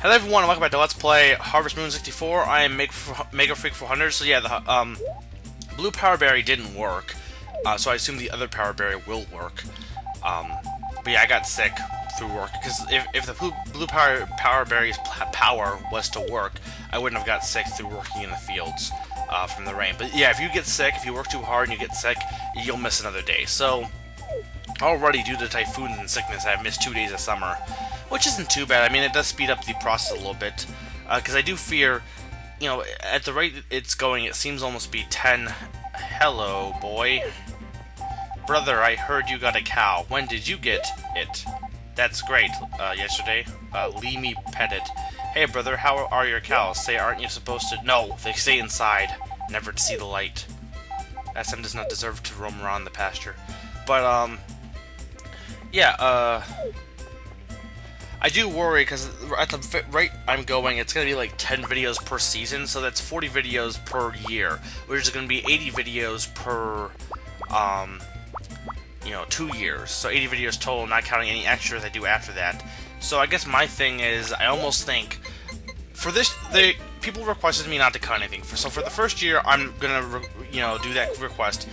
Hello everyone, and welcome back to Let's Play Harvest Moon 64. I am Mega Freak 400. So yeah, the blue power berry didn't work, so I assume the other power berry will work. But yeah, I got sick through work because if the blue power berry's power was to work, I wouldn't have got sick through working in the fields from the rain. But yeah, if you get sick, if you work too hard and you get sick, you'll miss another day. So already, due to typhoons and sickness, I've missed 2 days of summer, which isn't too bad. I mean, it does speed up the process a little bit, because I do fear, you know, at the rate it's going, it seems almost to be 10. Hello, boy. Brother, I heard you got a cow. When did you get it? That's great. Yesterday. Leave me pet it. Hey, brother, how are your cows? Say, aren't you supposed to... No, they stay inside, never to see the light. SM does not deserve to roam around the pasture. But, yeah, I do worry, because at the rate I'm going, it's going to be like 10 videos per season, so that's 40 videos per year, which is going to be 80 videos per, 2 years. So 80 videos total, not counting any extras I do after that. So I guess my thing is, I almost think, for this, people requested me not to cut anything. So for the first year, I'm going to, do that request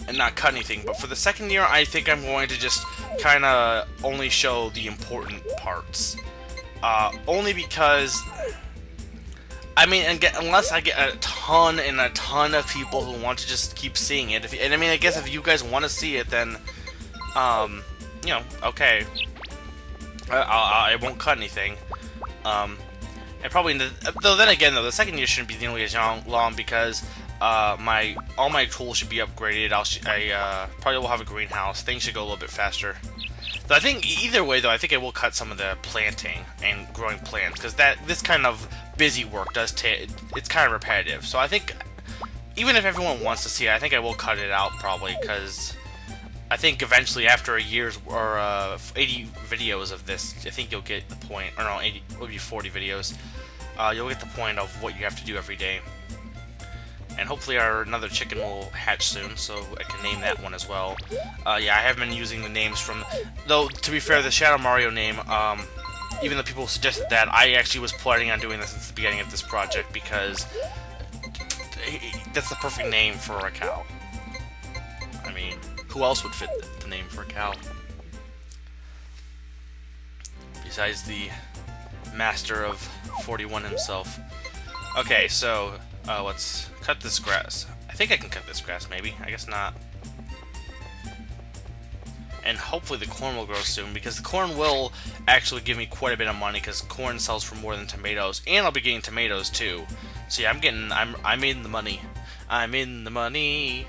and not cut anything, but for the second year, I think I'm going to just kind of only show the important parts. Only because, I mean, unless I get a ton of people who want to just keep seeing it, and I mean, I guess if you guys want to see it, then, okay, I won't cut anything. And probably, though then again, though, the second year shouldn't be nearly as long because all my tools should be upgraded. I probably will have a greenhouse. Things should go a little bit faster. So I think either way, though, I think I will cut some of the planting and growing plants, because this kind of busy work does it's kind of repetitive. So I think even if everyone wants to see it, I think I will cut it out probably, because I think eventually after a year's or 80 videos of this, I think you'll get the point. Or no, 80 will be 40 videos. You'll get the point of what you have to do every day. And hopefully another chicken will hatch soon, so I can name that one as well. Yeah, I have been using the names from... Though, to be fair, the Shadow Mario name, even though people suggested that, I actually was planning on doing this since the beginning of this project, because that's the perfect name for a cow. I mean, who else would fit the name for a cow? Besides the master of 41 himself. Okay, so... let's cut this grass. I think I can cut this grass, maybe. I guess not. And hopefully the corn will grow soon, because the corn will actually give me quite a bit of money, because corn sells for more than tomatoes, and I'll be getting tomatoes too. So yeah, I'm in the money. I'm in the money.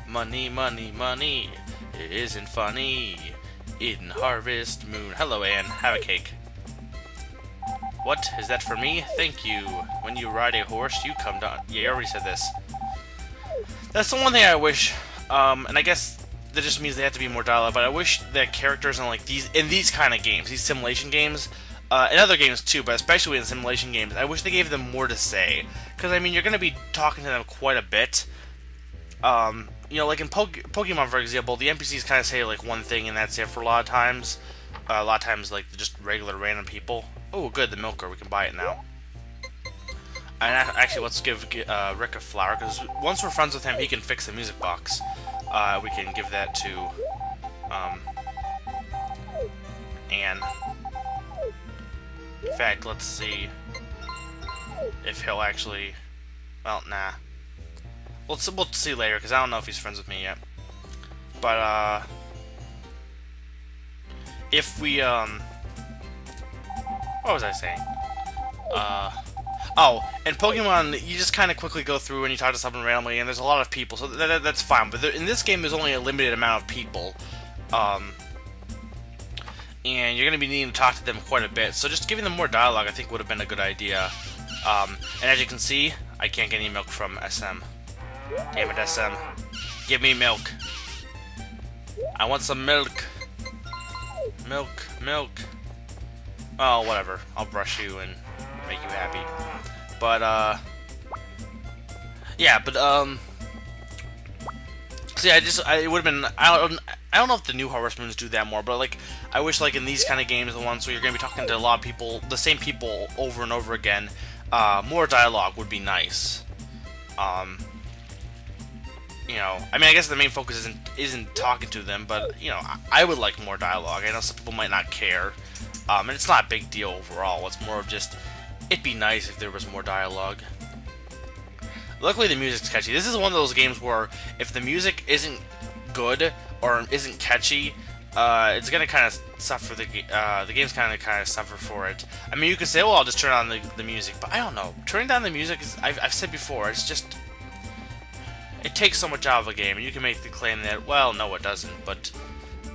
Money, money, money. It isn't funny. In Harvest Moon. Hello, Anne. Have a cake. What? Is that for me? Thank you. When you ride a horse, you come down. Yeah, you already said this. That's the one thing I wish, and I guess that just means they have to be more dialogue, but I wish that characters in these kind of games, these simulation games, and other games too, but especially in simulation games, I wish they gave them more to say. Because, I mean, you're going to be talking to them quite a bit. Like in Pokemon, for example, the NPCs kind of say, like, one thing and that's it for a lot of times. A lot of times, like, just regular random people. Oh, good, the milker. We can buy it now. And actually, let's give Rick a flower, because once we're friends with him, he can fix the music box. We can give that to Anne. In fact, let's see if he'll actually... Well, nah. We'll see later, because I don't know if he's friends with me yet. But, if we, what was I saying? Oh, in Pokemon, you just kind of quickly go through and you talk to someone randomly, and there's a lot of people, so that's fine. But in this game, there's only a limited amount of people, and you're going to be needing to talk to them quite a bit. So just giving them more dialogue, I think, would have been a good idea. And as you can see, I can't get any milk from SM. Damn it, SM. Give me milk. I want some milk. Milk, milk. Oh, whatever. I'll brush you and make you happy. But, yeah, but, So yeah, it would have been. I don't know if the new Harvest Moons do that more, but like, I wish like in these kind of games, the ones where you're gonna be talking to a lot of people, the same people over and over again, more dialogue would be nice. You know, I mean, I guess the main focus isn't talking to them, but you know, I would like more dialogue. I know some people might not care, and it's not a big deal overall. It's more of just, it'd be nice if there was more dialogue. Luckily, the music's catchy. This is one of those games where if the music isn't good or isn't catchy, it's gonna kind of suffer. The game's kind of suffer for it. I mean, you could say, "Well, I'll just turn on the music," but I don't know. Turning down the music is, I've said before, it's just, it takes so much out of a game, and you can make the claim that, well, no, it doesn't, but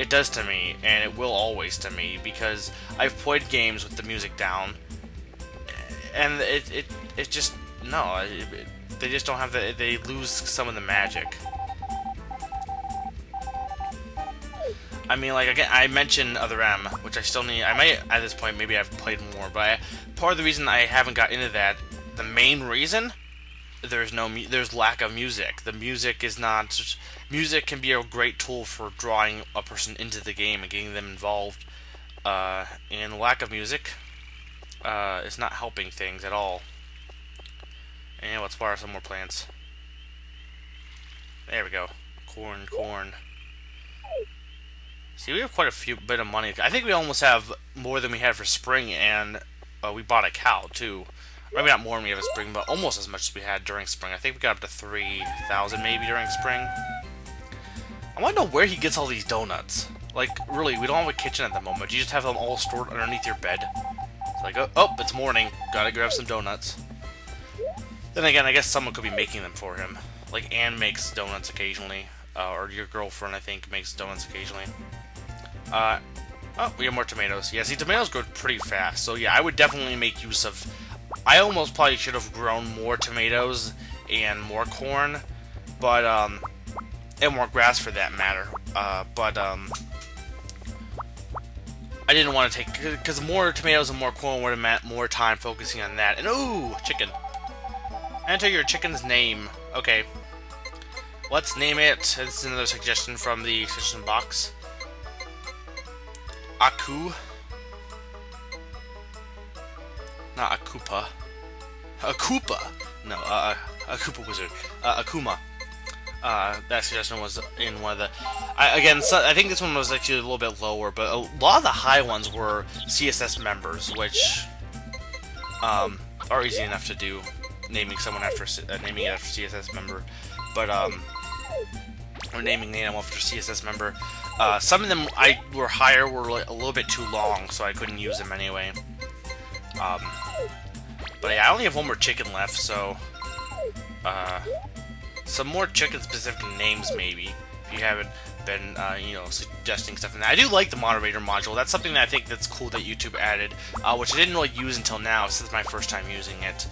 it does to me, and it will always to me, because I've played games with the music down, and it just, no, they just don't have they lose some of the magic. I mean, like, again, I mentioned Other M, which I still need. I might, at this point, maybe I've played more, but part of the reason I haven't got into that, the main reason, there's lack of music. The music is not. Music can be a great tool for drawing a person into the game and getting them involved. And lack of music is not helping things at all. And let's water some more plants. There we go. Corn. See, we have quite a bit of money. I think we almost have more than we had for spring, and we bought a cow too. Maybe not more than we have in spring, but almost as much as we had during spring. I think we got up to 3,000 maybe during spring. I want to know where he gets all these donuts. Like, really, we don't have a kitchen at the moment. You just have them all stored underneath your bed. It's like, oh, it's morning. Gotta grab some donuts. Then again, I guess someone could be making them for him. Like, Anne makes donuts occasionally. Or your girlfriend, I think, makes donuts occasionally. Oh, we have more tomatoes. Yeah, see, tomatoes grow pretty fast. So, yeah, I would definitely make use of... I almost probably should have grown more tomatoes and more corn. But, and more grass for that matter. I didn't want to take... Because more tomatoes and more corn would have meant more time focusing on that. And, ooh, chicken. Enter your chicken's name. Okay. Let's name it. This is another suggestion from the suggestion box. Aku. Not Akupa. Akupa! No, a Koopa Wizard. Akuma. That suggestion was in one of the... I think this one was actually a little bit lower, but a lot of the high ones were CSS members, which are easy enough to do. Naming someone after naming it after CSS member, but or naming the animal after CSS member. Some of them were higher were like a little bit too long, so I couldn't use them anyway. But yeah, I only have one more chicken left, so some more chicken-specific names maybe. If you haven't been you know, suggesting stuff, and I do like the moderator module. That's something that I think that's cool that YouTube added, which I didn't really use until now. This is my first time using it,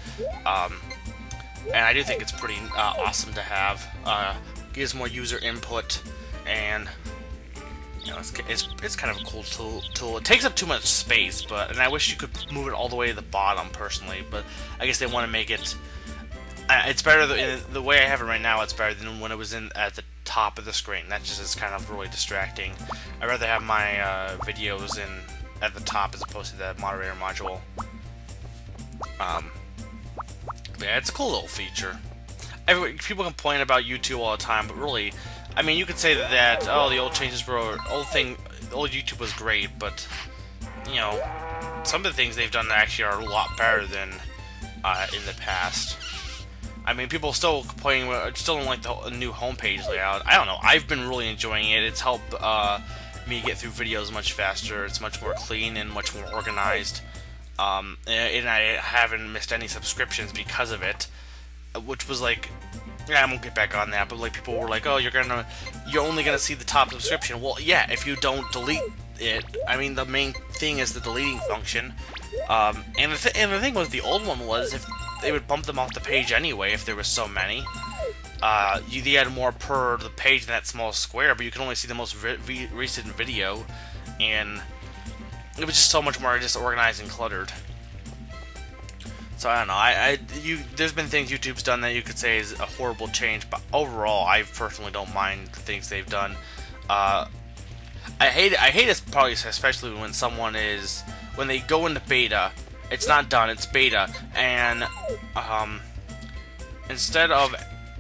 and I do think it's pretty awesome to have. Gives more user input, and you know, it's kind of a cool tool. It takes up too much space, and I wish you could move it all the way to the bottom personally. But I guess they want to make it. It's better the way I have it right now. It's better than when it was at the top of the screen. That just is kind of really distracting. I'd rather have my videos at the top as opposed to the moderator module. But yeah, it's a cool little feature. People complain about YouTube all the time, but really, I mean, you could say that oh, the old changes were the old YouTube was great, but you know, some of the things they've done actually are a lot better than in the past. I mean, people still complaining, still don't like the new homepage layout. I don't know. I've been really enjoying it. It's helped me get through videos much faster. It's much more clean and much more organized. And I haven't missed any subscriptions because of it, which was like, yeah, I won't get back on that. But like, people were like, oh, you're only gonna see the top subscription. Well, yeah, if you don't delete it. I mean, the main thing is the deleting function. And the thing with the old one was if they would bump them off the page anyway if there was so many. You had more per the page in that small square, but you can only see the most recent video, and it was just so much more disorganized and cluttered. So I don't know. There's been things YouTube's done that you could say is a horrible change, but overall, I personally don't mind the things they've done. I hate it probably especially when they go into beta. It's not done. It's beta, and instead of,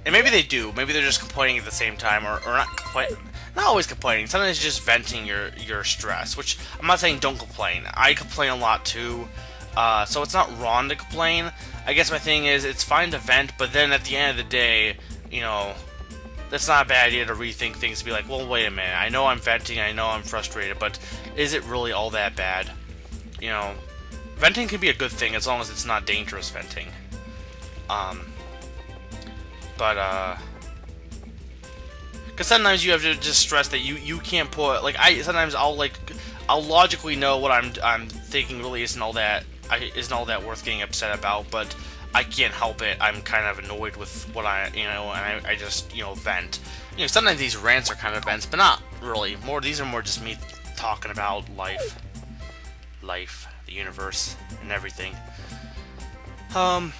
and maybe they do. Maybe they're just complaining at the same time, or not complaining. Not always complaining. Sometimes just venting your stress. Which I'm not saying don't complain. I complain a lot too. So it's not wrong to complain. I guess my thing is it's fine to vent, but then at the end of the day, you know, that's not a bad idea to rethink things, to be like, well, wait a minute, I know I'm venting, I know I'm frustrated, but is it really all that bad? You know, venting can be a good thing as long as it's not dangerous venting. Because sometimes you have to just stress that you can't put, like, sometimes I'll logically know what I'm thinking really isn't all that worth getting upset about, but I can't help it. I'm kind of annoyed with what and I just, vent. You know, sometimes these rants are kind of vents, but not really. These are more just me talking about life, the universe, and everything. But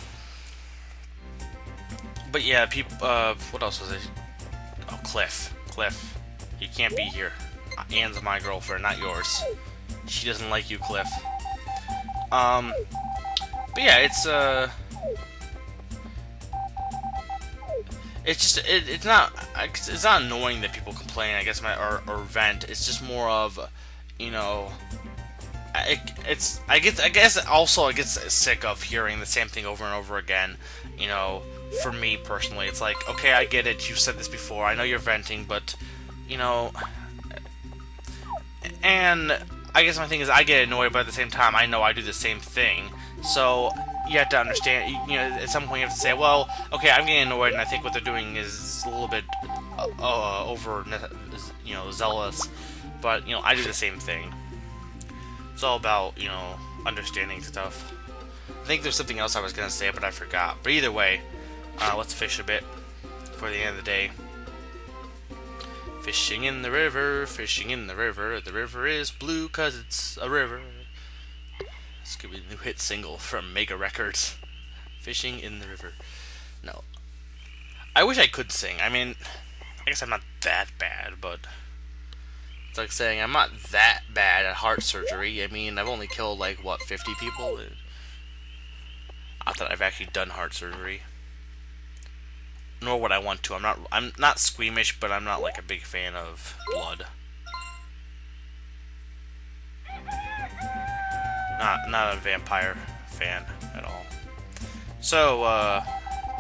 yeah, people. What else was it? Oh, Cliff. You can't be here. Anne's my girlfriend, not yours. She doesn't like you, Cliff. But yeah, it's it's not annoying that people complain, I guess, or vent. It's just more of, I guess also I get sick of hearing the same thing over and over again. For me personally, it's like, okay, I get it. You've said this before. I know you're venting, but and I guess my thing is I get annoyed, but at the same time, I know I do the same thing. So you have to understand, at some point you have to say, well, okay, I'm getting annoyed, and I think what they're doing is a little bit over, zealous. But, I do the same thing. It's all about, understanding stuff. I think there's something else I was going to say, but I forgot. But either way, let's fish a bit for the end of the day. Fishing in the river, the river is blue 'cause it's a river. This could be a new hit single from Mega Records. Fishing in the river. No. I wish I could sing. I mean, I guess I'm not that bad, but it's like saying I'm not that bad at heart surgery. I mean, I've only killed, like, what, 50 people? Not that I've actually done heart surgery. Nor would I want to. I'm not squeamish, but I'm not like a big fan of blood. Not a vampire fan at all. So,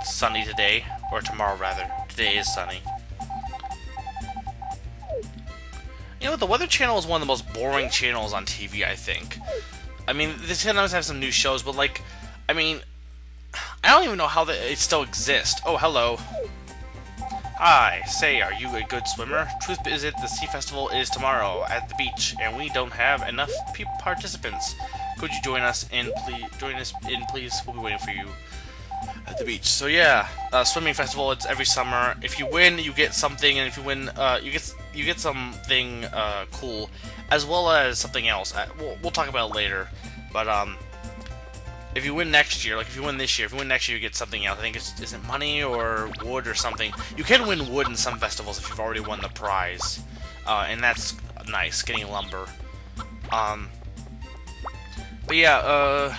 sunny today, or tomorrow rather. Today is sunny. The Weather Channel is one of the most boring channels on TV, I think. I mean, they sometimes have some new shows, but like, I mean, I don't even know how it still exists. Oh, hello. Hi, say, are you a good swimmer? Truth is the Sea Festival is tomorrow at the beach, and we don't have enough participants. Could you join us in, please? We'll be waiting for you at the beach. So yeah, swimming festival. It's every summer. If you win, you get something, and if you win, you get something cool, as well as something else. We'll talk about it later, but if you win next year, like if you win this year, if you win next year, you get something else. I think is it money or wood or something. You can win wood in some festivals if you've already won the prize, and that's nice, getting lumber. But yeah,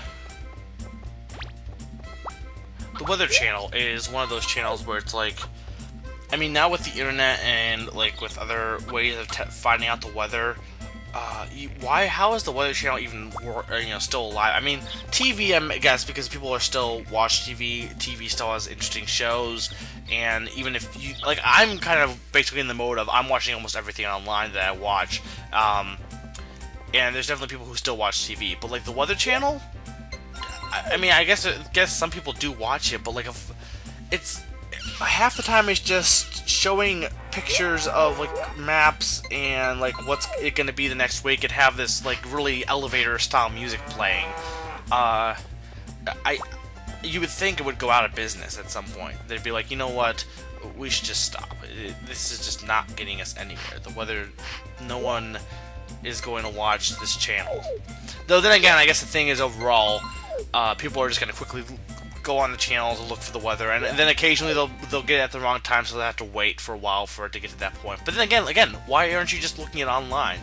the Weather Channel is one of those channels where it's like, I mean, now with the internet and like with other ways of finding out the weather, how is the Weather Channel even still alive? I mean, TV, I guess, because people are still watch TV. TV still has interesting shows, and even if you like, I'm kind of basically in the mode of I'm watching almost everything online that I watch. And there's definitely people who still watch TV, but like the Weather Channel, I mean, I guess some people do watch it, but like it's half the time it's just showing pictures of like maps and like what's it gonna be the next week, and have this like really elevator style music playing. You would think it would go out of business at some point. They'd be like, you know what, we should just stop. This is just not getting us anywhere. The weather, no one is going to watch this channel. Though then again, I guess the thing is overall, people are just going to quickly go on the channel to look for the weather, and then occasionally they'll get it at the wrong time, so they'll have to wait for a while for it to get to that point. But then again, why aren't you just looking at online?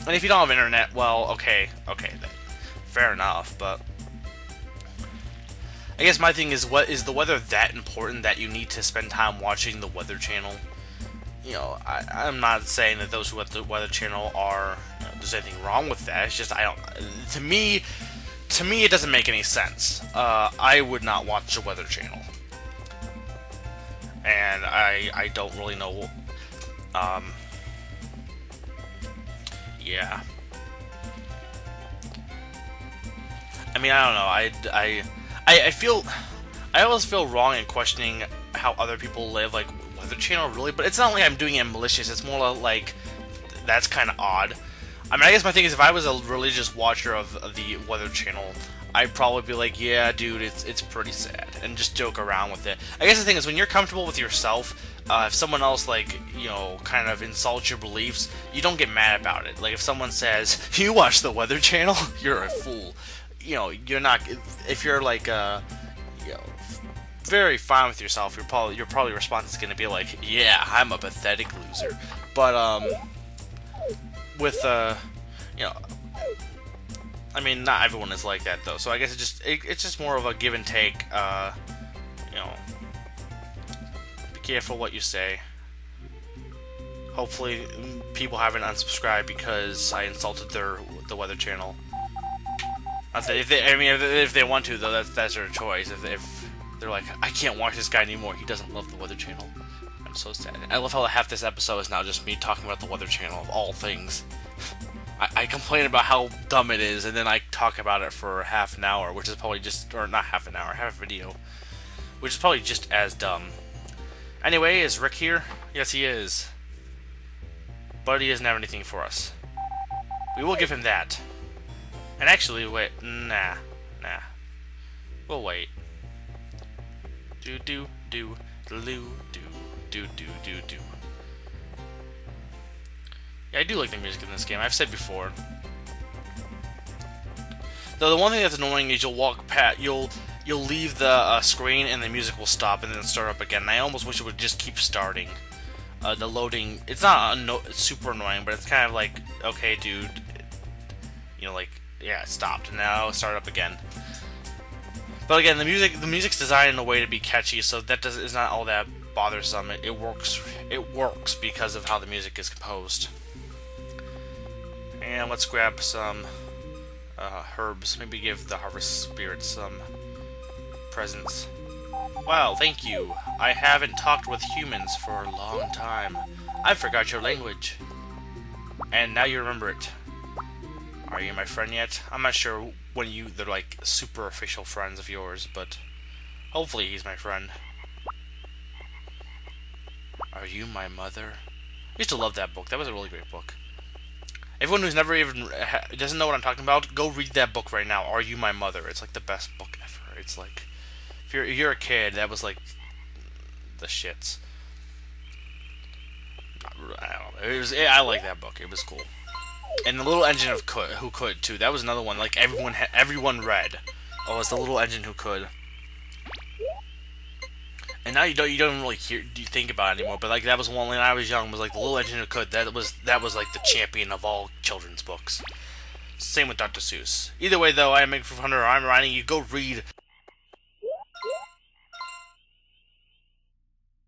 And if you don't have internet, well, okay, then, fair enough. But I guess my thing is, what is the weather that important that you need to spend time watching the Weather Channel? You know, I'm not saying that those who watch the Weather Channel are, there's anything wrong with that. It's just, I don't, to me it doesn't make any sense. I would not watch the Weather Channel. And I don't really know, yeah. I mean, I don't know, I always feel wrong in questioning how other people live, like, Weather Channel, really? But it's not like I'm doing it malicious, it's more like, that's kind of odd. I mean, I guess my thing is, if I was a religious watcher of the Weather Channel, I'd probably be like, yeah, dude, it's pretty sad, and just joke around with it. I guess the thing is, when you're comfortable with yourself, if someone else, like, you know, kind of insults your beliefs, you don't get mad about it. Like, if someone says, you watch the Weather Channel? You're a fool. You know, you're not, if you're like, you know, very fine with yourself, your probably response is going to be like, yeah, I'm a pathetic loser. But, with, you know, I mean, not everyone is like that, though, so I guess it's just more of a give and take, you know, be careful what you say. Hopefully, people haven't unsubscribed because I insulted the Weather Channel. Not that if they want to, though, that's their choice. If they're like, I can't watch this guy anymore, he doesn't love the Weather Channel. I'm so sad. I love how half this episode is now just me talking about the Weather Channel, of all things. I complain about how dumb it is, and then I talk about it for half an hour, which is probably just, or not half an hour, half a video, which is probably just as dumb. Anyway, is Rick here? Yes, he is. But he doesn't have anything for us. We will give him that. And actually, wait, nah. We'll wait. Do. Yeah, I do like the music in this game. I've said before. Though the one thing that's annoying is you'll leave the screen and the music will stop and then start up again. And I almost wish it would just keep starting. The loading, it's not super annoying, but it's kind of like, okay, dude, you know, like, yeah, it stopped, and now start up again. But again, the music's designed in a way to be catchy, so that is not all that bothersome. It works because of how the music is composed. And let's grab some herbs. Maybe give the harvest spirits some presents. Wow, thank you. I haven't talked with humans for a long time. I forgot your language. And now you remember it. Are you my friend yet? I'm not sure when they're like super official friends of yours, but hopefully he's my friend. Are you my mother? I used to love that book. That was a really great book. Everyone who's never even doesn't know what I'm talking about, go read that book right now. Are You My Mother? It's like the best book ever. It's like, if you're a kid, that was like the shits. I don't know. I like that book. It was cool. And the Little Engine of Who Could too. That was another one. Like everyone read. Oh, it's the Little Engine Who Could. And now you don't really think about it anymore. But like that was one when I was young. Was like the Little Engine Who Could. That was like the champion of all children's books. Same with Dr. Seuss. Either way, though, I am Hunter. I'm writing you. Go read